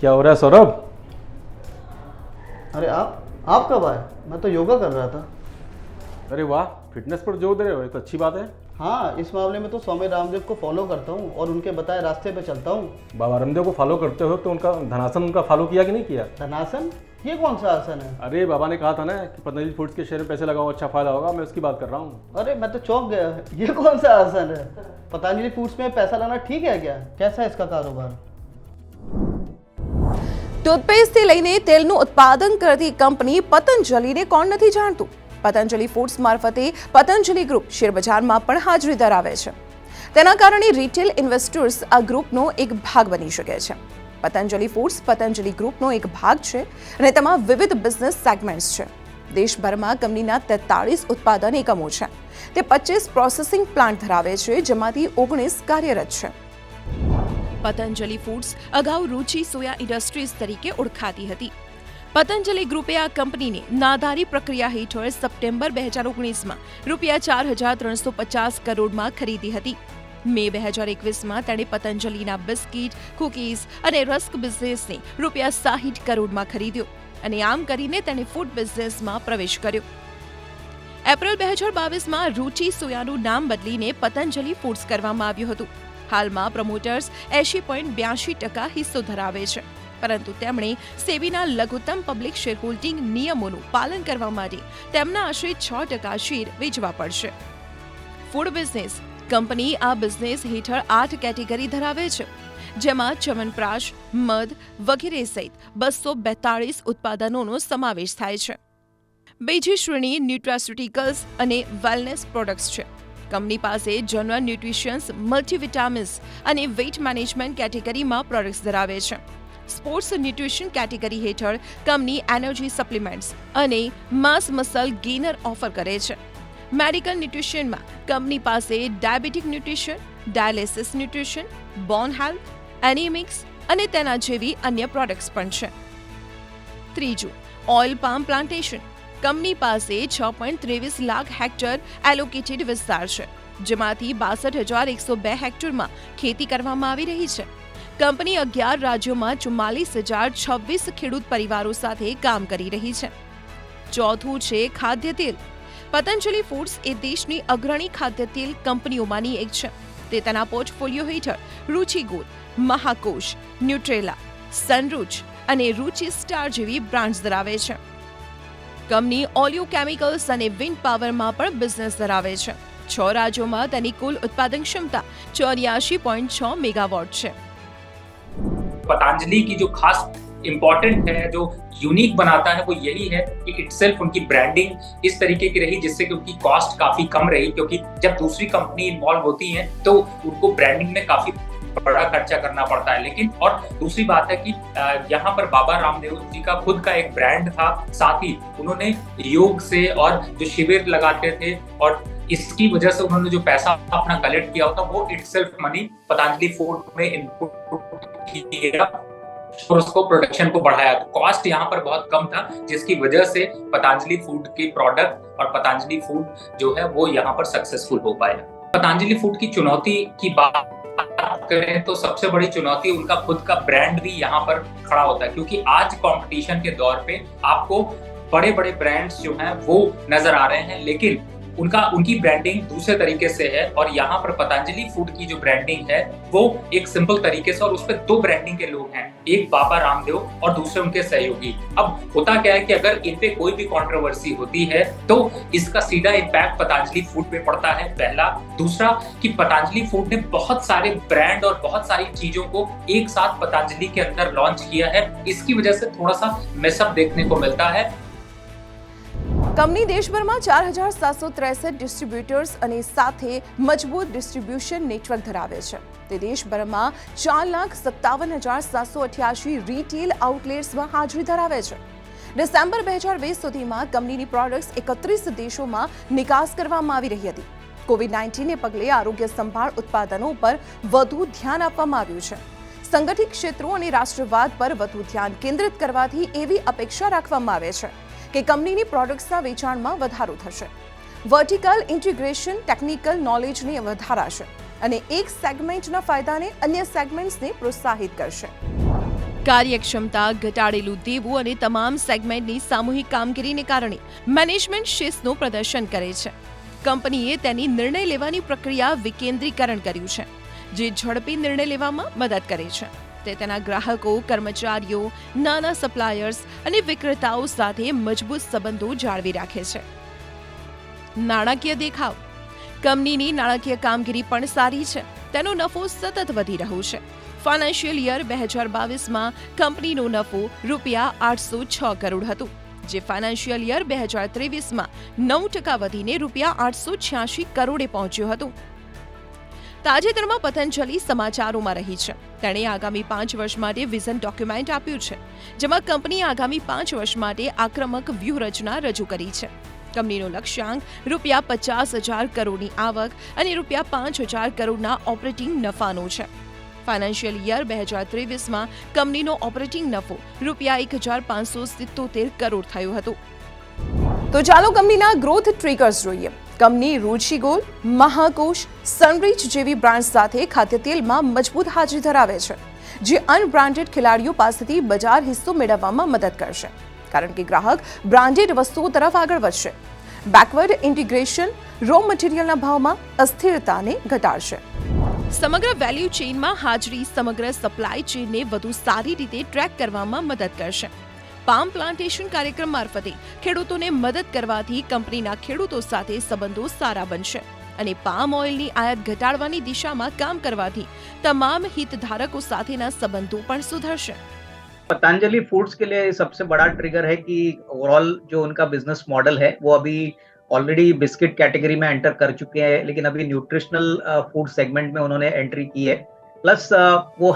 क्या हो रहा है सौरभ? अरे आप कब आए? मैं तो योगा कर रहा था। अरे वाह, फिटनेस पर जोर दे रहे हो, ये तो अच्छी बात है। हाँ, इस मामले में तो स्वामी रामदेव को फॉलो करता हूँ और उनके बताए रास्ते पे चलता हूँ। बाबा रामदेव को फॉलो करते हो तो उनका धनासन उनका फॉलो किया कि नहीं किया? धनासन? ये कौन सा आसन है? अरे बाबा ने कहा था ना कि पतंजलि फूड्स के शेयर में पैसे लगाओ, अच्छा फायदा होगा, मैं उसकी बात कर रहा हूँ। अरे मैं तो चौंक गया, ये कौन सा आसन है? पतंजलि फूड्स में पैसा लाना ठीक है क्या? कैसा है इसका कारोबार? ટૂથપેસ્ટથી લઈને તેલનું ઉત્પાદન કરતી કંપની પતંજલિને કોણ નથી જાણતું? પતંજલિ ફૂડ્સ મારફતે પતંજલિ ગ્રુપ શેરબજારમાં પણ હાજરી ધરાવે છે. તેના કારણે રિટેલ ઇન્વેસ્ટર્સ આ ગ્રુપનો એક ભાગ બની શકે છે. પતંજલિ ફૂડ્સ પતંજલિ ગ્રુપનો એક ભાગ છે અને તેમાં વિવિધ બિઝનેસ સેગમેન્ટ્સ છે. દેશભરમાં કંપનીના 43 ઉત્પાદન એકમો છે. તે 25 પ્રોસેસિંગ પ્લાન્ટ ધરાવે છે, જેમાંથી 19 કાર્યરત છે. પતંજલિ ફૂડ્સ અગાઉ રુચિ સોયા ઇન્ડસ્ટ્રીઝ તરીકે ઓળખાતી હતી. પતંજલિ ગ્રુપે આ કંપનીને નાદારી પ્રક્રિયા હેઠળ સપ્ટેમ્બર 2019માં રૂપિયા 4,350 કરોડમાં ખરીદી હતી. મે 2021માં તેણે પતંજલિના બિસ્કિટ, કૂકીઝ અને રસ્ક બિઝનેસને રૂપિયા 60 કરોડમાં ખરીદ્યો અને આમ કરીને તેણે ફૂડ બિઝનેસમાં પ્રવેશ કર્યો. એપ્રિલ 2022માં રુચિ સોયાનું નામ બદલીને પતંજલિ ફૂડ્સ કરવામાં આવ્યું હતું. હાલમાં પ્રમોટર્સ 80.82% હિસ્સો ધરાવે છે, પરંતુ તેમણે સેબીના લઘુત્તમ પબ્લિક શેરહોલ્ડિંગ નિયમોનું પાલન કરવા માટે તેમના આશરે 6% શેર વેચવા પડશે. ફૂડ બિઝનેસ કંપની આ બિઝનેસ હેઠળ 8 કેટેગરી ધરાવે છે, જેમાં ચ્યવનપ્રાશ, મધ વગેરે સહિત 242 ઉત્પાદનોનો સમાવેશ થાય છે. બીજી શ્રેણી ન્યુટ્રાસ્યુટિકલ્સ અને વેલનેસ પ્રોડક્ટ્સ છે. કંપની પાસે જનરલ ન્યુટ્રિશન્સ, મલ્ટીવિટામિન્સ અને વેઇટ મેનેજમેન્ટ કેટેગરીમાં પ્રોડક્ટ્સ ધરાવે છે. સ્પોર્ટ્સ ન્યુટ્રિશન કેટેગરી હેઠળ કંપની એનર્જી સપ્લિમેન્ટ્સ અને માસ મસલ ગેનર ઓફર કરે છે. મેડિકલ ન્યુટ્રિશનમાં કંપની પાસે ડાયાબિટીક ન્યુટ્રિશન, ડાયાલિસિસ ન્યુટ્રિશન, બોન હેલ્થ, એનિમિક્સ અને તેના જેવી અન્ય પ્રોડક્ટ્સ પણ છે. ત્રીજું, ઓઇલ પામ પ્લાન્ટેશન. કંપની પાસે 6.23 લાખ હેક્ટર એલોકેટેડ વિસ્તાર છે, જેમાંથી 62,102 હેક્ટરમાં ખેતી કરવામાં આવી રહી છે. કંપની 11 રાજ્યોમાં 44,026 ખેડૂત પરિવારો સાથે કામ કરી રહી છે. ચોથું છે ખાદ્ય તેલ. પતંજલિ ફૂડ્સ એ દેશની અગ્રણી ખાદ્ય તેલ કંપનીઓમાંની એક છે. તે તેના પોર્ટફોલિયો હેઠળ રુચિ ગોલ્ડ, મહાકોશ, ન્યુટ્રેલા, સનરૂચ અને રુચિ સ્ટાર જેવી બ્રાન્ડ્સ ધરાવે છે. કંપની ઓલિયો કેમિકલ્સ અને વિન્ડ પાવરમાં પણ બિઝનેસ ધરાવે છે. 6 રાજ્યોમાં તેની કુલ ઉત્પાદન ક્ષમતા 84.6 મેગાવોટ છે. पतंजलि की जो खास इम्पोर्टेंट है, जो यूनिक बनाता है, वो यही है कि इटसेल्फ उनकी ब्रांडिंग इस तरीके की रही जिससे कि उनकी कॉस्ट काफी कम रही, क्योंकि जब दूसरी कंपनी इन्वॉल्व होती है तो उनको ब्रांडिंग में काफी बड़ा खर्चा करना पड़ता है. लेकिन और दूसरी बात है कि यहाँ पर बाबा रामदेव जी का खुद का एक ब्रांड था. साथ ही उन्होंने योग से और जो शिविर लगाते थे और इसकी वजह से उन्होंने जो पैसा अपना कलेक्ट किया होता वो इटसेल्फ मनी पतंजलि फूड में इनपुट किया और उसको प्रोडक्शन को बढ़ाया. तो कॉस्ट यहाँ पर बहुत कम था, जिसकी वजह से पतंजलि फूड के प्रोडक्ट और पतंजलि फूड जो है वो यहाँ पर सक्सेसफुल हो पाया. पतंजलि फूड की चुनौती की बात करें तो सबसे बड़ी चुनौती उनका खुद का ब्रांड भी यहाँ पर खड़ा होता है, क्योंकि आज कंपटीशन के दौर पे आपको बड़े बड़े ब्रांड्स जो हैं वो नजर आ रहे हैं, लेकिन उनकी ब्रांडिंग दूसरे तरीके से है. और यहाँ पर पतंजलि फूड की जो ब्रांडिंग है वो एक सिंपल तरीके से, और उस पर 2 ब्रांडिंग के लोग हैं, एक बाबा रामदेव और दूसरे उनके सहयोगी. अब होता क्या है कि अगर इन पे कोई भी कंट्रोवर्सी होती है तो इसका सीधा इम्पैक्ट पतंजलि फूड पे पड़ता है, पहला. दूसरा कि पतंजलि फूड ने बहुत सारे ब्रांड और बहुत सारी चीजों को एक साथ पतंजलि के अंदर लॉन्च किया है. इसकी वजह से थोड़ा सा मिसअप देखने को मिलता है. કંપની દેશભરમાં 4,763 ડિસ્ટ્રીબ્યુટર્સ અને સાથે મજબૂત ડિસ્ટ્રીબ્યુશન નેટવર્ક ધરાવે છે. તે દેશભરમાં 4,57,788 રિટેલ આઉટલેટ્સમાં હાજરી ધરાવે છે. ડિસેમ્બર 2020 સુધીમાં કંપનીની પ્રોડક્ટ્સ 31 દેશોમાં નિકાસ કરવામાં આવી રહી હતી. કોવિડ-19ને પગલે આરોગ્ય સંભાળ ઉત્પાદનો પર વધુ ધ્યાન આપવામાં આવ્યું છે. સંગઠિત ક્ષેત્રો અને રાષ્ટ્રવાદ પર વધુ ધ્યાન કેન્દ્રિત કરવાથી એવી અપેક્ષા રાખવામાં આવે છે કે કંપનીની પ્રોડક્ટ્સના વેચાણમાં વધારો થશે. વર્ટિકલ ઇન્ટિગ્રેશન ટેકનિકલ નોલેજને વધારાશે અને એક સેગમેન્ટના ફાયદાને અન્ય સેગમેન્ટ્સને પ્રોત્સાહિત કરશે. કાર્યક્ષમતા, ઘટાડેલું દેવું અને તમામ સેગમેન્ટની સામૂહિક કામગીરીને કારણે મેનેજમેન્ટ શિસ્તનું પ્રદર્શન કરે છે. કંપનીએ તેની નિર્ણય લેવાની પ્રક્રિયા વિકેન્દ્રીકરણ કર્યું છે, જે ઝડપી નિર્ણય લેવામાં મદદ કરે છે. તે તેના ગ્રાહકો, કર્મચારીઓ, નાના સપ્લાયર્સ અને વિક્રેતાઓ સાથે મજબૂત સંબંધો જાળવી રાખે છે. નાણાકીય દેખાવ. કંપનીની નાણાકીય કામગીરી પણ સારી છે. તેનો નફો સતત વધી રહ્યો છે. ફાઇનાન્શિયલ યર 2022માં કંપનીનો નફો ₹806 કરોડ હતો, જે ફાઇનાન્શિયલ યર 2023માં 9% વધીને ₹886 કરોડે પહોંચ્યો હતો. તાજેતરમાં પતંજલિ સમાચારોમાં રહી છે. તેણે આગામી 5 વર્ષ માટે વિઝન ડોક્યુમેન્ટ આપ્યું છે, જેમાં કંપનીએ આગામી 5 વર્ષ માટે આક્રમક વ્યૂહરચના રજૂ કરી છે. કંપનીનો લક્ષ્યાંક ₹50,000 કરોડની આવક અને ₹5,000 કરોડના ઓપરેટિંગ નફાનો છે. ફાઇનાન્શિયલ યર 2023માં કંપનીનો ઓપરેટિંગ નફો ₹1,577 કરોડ થયો હતો. તો ચાલો કંપનીના ગ્રોથ ટ્રિગર્સ જોઈએ. કંપની રુચિ ગોલ્ડ, મહાકોશ, સનરીચ જેવી બ્રાન્ડ સાથે ખાદ્ય તેલમાં મજબૂત હાજરી ધરાવે છે, જે અનબ્રાન્ડેડ ખેલાડીઓ પાસેથી બજાર હિસ્સો મેળવવામાં મદદ કરશે, કારણ કે ગ્રાહક બ્રાન્ડેડ વસ્તુઓ તરફ આગળ વધશે. બેકવર્ડ ઇન્ટિગ્રેશન રો મટીરિયલના ભાવમાં અસ્થિરતાને ઘટાડશે. સમગ્ર વેલ્યુ ચેઇનમાં હાજરી સમગ્ર સપ્લાય ચેઇનને વધુ સારી રીતે ટ્રેક કરવામાં મદદ કરશે. પામ પ્લાન્ટેશન કાર્યક્રમ મારફતે ખેડૂતોને મદદ કરવાથી કંપનીના ખેડૂતો સાથે સંબંધો સારા બનશે અને પામ ઓઇલની આયાત ઘટાડવાની દિશામાં કામ કરવાથી તમામ हितधारकों સાથેના સંબંધો પણ સુધરશે. पतंजलि फूड्स के लिए सबसे बड़ा ट्रिगर है कि ओवरऑल जो उनका बिजनेस मॉडल है वो अभी ऑलरेडी बिस्किट कैटेगरी में एंटर कर चुके हैं, लेकिन अभी न्यूट्रिशनल फूड सेगमेंट में उन्होंने एंट्री की है. प्लस वो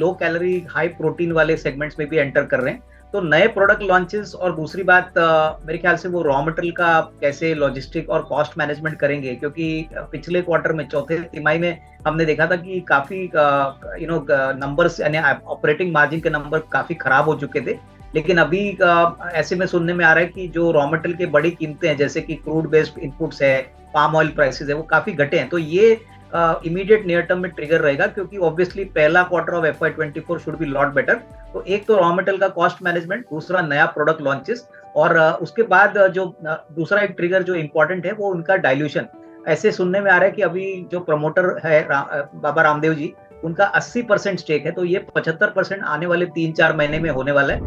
लो कैलोरी हाई प्रोटीन वाले सेगमेंट्स में भी एंटर कर रहे हैं. तो नए प्रोडक्ट लॉन्चेस और दूसरी बात मेरे ख्याल से वो रॉ मटेरियल का कैसे लॉजिस्टिक और कॉस्ट मैनेजमेंट करेंगे, क्योंकि पिछले क्वार्टर में चौथे तिमाही में हमने देखा था कि काफी नंबर्स यानी ऑपरेटिंग मार्जिन के नंबर काफी खराब हो चुके थे. लेकिन अभी ऐसे में सुनने में आ रहा है कि जो रॉ मटेरियल की बड़ी कीमतें हैं, जैसे कि क्रूड बेस्ड इनपुट्स है, पाम ऑयल प्राइसेस है, वो काफी घटे हैं. तो ये इमीडिएट नियर टर्म में ट्रिगर रहेगा, क्योंकि ऑब्वियसली पहला quarter of FY24 should be lot better. तो एक तो रॉ मटेरियल का कॉस्ट मैनेजमेंट, दूसरा नया प्रोडक्ट लॉन्चेस, और उसके बाद जो दूसरा एक ट्रिगर जो इम्पोर्टेंट है वो उनका डाइल्यूशन. ऐसे सुनने में आ रहा है कि अभी जो प्रमोटर है बाबा रामदेव जी, उनका 80% स्टेक है, तो ये 75% आने वाले 3-4 महीने में होने वाला है.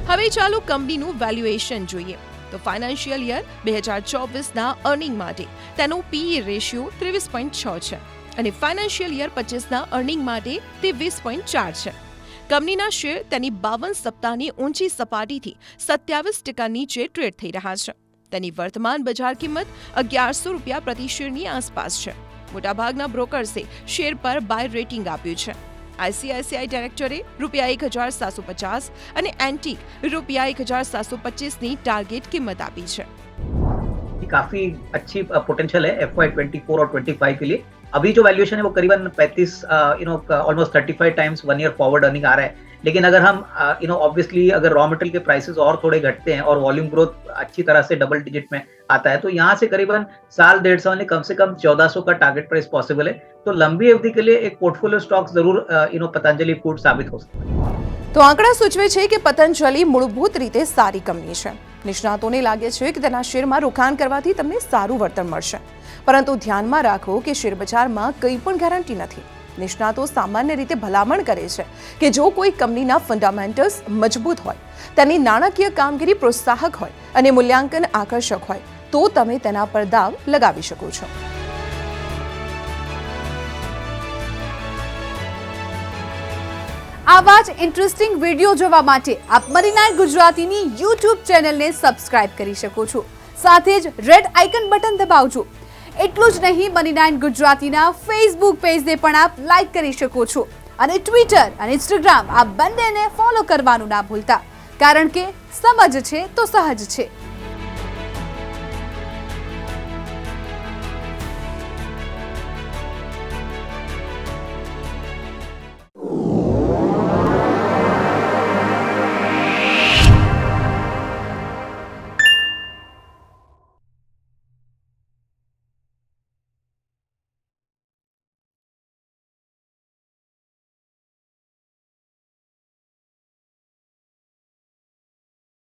હવે ચાલો કંપનીનું વેલ્યુએશન જોઈએ. તો ફાઇનાન્શિયલ યર 2024ના અર્નિંગ માટે તેનો PE રેશિયો 23.6 છે અને ફાઇનાન્શિયલ યર 25ના અર્નિંગ માટે તે 20.4 છે. કંપનીના શેર તેની 52 સપ્તાહની ઊંચી સપાટીથી 27% નીચે ટ્રેડ થઈ રહ્યા છે. તેની વર્તમાન બજાર કિંમત ₹1100 પ્રતિ શેરની આસપાસ છે. મોટાભાગના બ્રોકર્સે શેર પર બાય રેટિંગ આપ્યું છે. ICICI डायरेक्टरे ₹1,750 અને एंटीक ₹1,725ની ટાર્ગેટ કિંમત આપી છે. काफी अच्छी पोटेंशियल है FY24 और 25 के लिए. अभी जो वैल्यूएशन है वो करीबन 35 almost 35 times 1 year forward earning आ रहा है. लेकिन अगर हम ऑब्वियसली अगर रॉ मटेरियल के प्राइसेस और थोड़े घटते हैं और वॉल्यूम ग्रोथ अच्छी तरह से डबल डिजिट में आता है, तो यहाँ से करीबन 1.5 में कम से कम 1400 का टारगेट प्राइस पॉसिबल है. तो लंबी अवधि के लिए एक पोर्टफोलियो स्टॉक जरूर पतंजलि फूड साबित हो सकता है. તો આંકડા સૂચવે છે કે પતંજલિ મૂળભૂત રીતે સારી કંપની છે. નિષ્ણાતોને લાગે છે કે તેના શેરમાં રોકાણ કરવાથી તમને સારું વળતર મળશે, પરંતુ ધ્યાનમાં રાખો કે શેરબજારમાં કંઈ પણ ગેરંટી નથી. નિષ્ણાતો સામાન્ય રીતે ભલામણ કરે છે કે જો કોઈ કંપનીના ફંડામેન્ટલ્સ મજબૂત હોય, તેની નાણાકીય કામગીરી પ્રોત્સાહક હોય અને મૂલ્યાંકન આકર્ષક હોય, તો તમે તેના પર દાવ લગાવી શકો છો. આવા જ ઇન્ટરેસ્ટિંગ વિડીયો જોવા માટે આપ મની9 ગુજરાતીની YouTube ચેનલને સબસ્ક્રાઇબ કરી શકો છો. સાથે જ રેડ આઇકન બટન દબાવજો. એટલું જ નહીં, મની9 ગુજરાતીના ફેસબુક પેજને પણ આપ લાઇક કરી શકો છો અને ટ્વિટર અને ઇન્સ્ટાગ્રામ આ બંનેને ફોલો કરવાનું ના ભૂલતા, કારણ કે સમજ છે તો સહજ છે.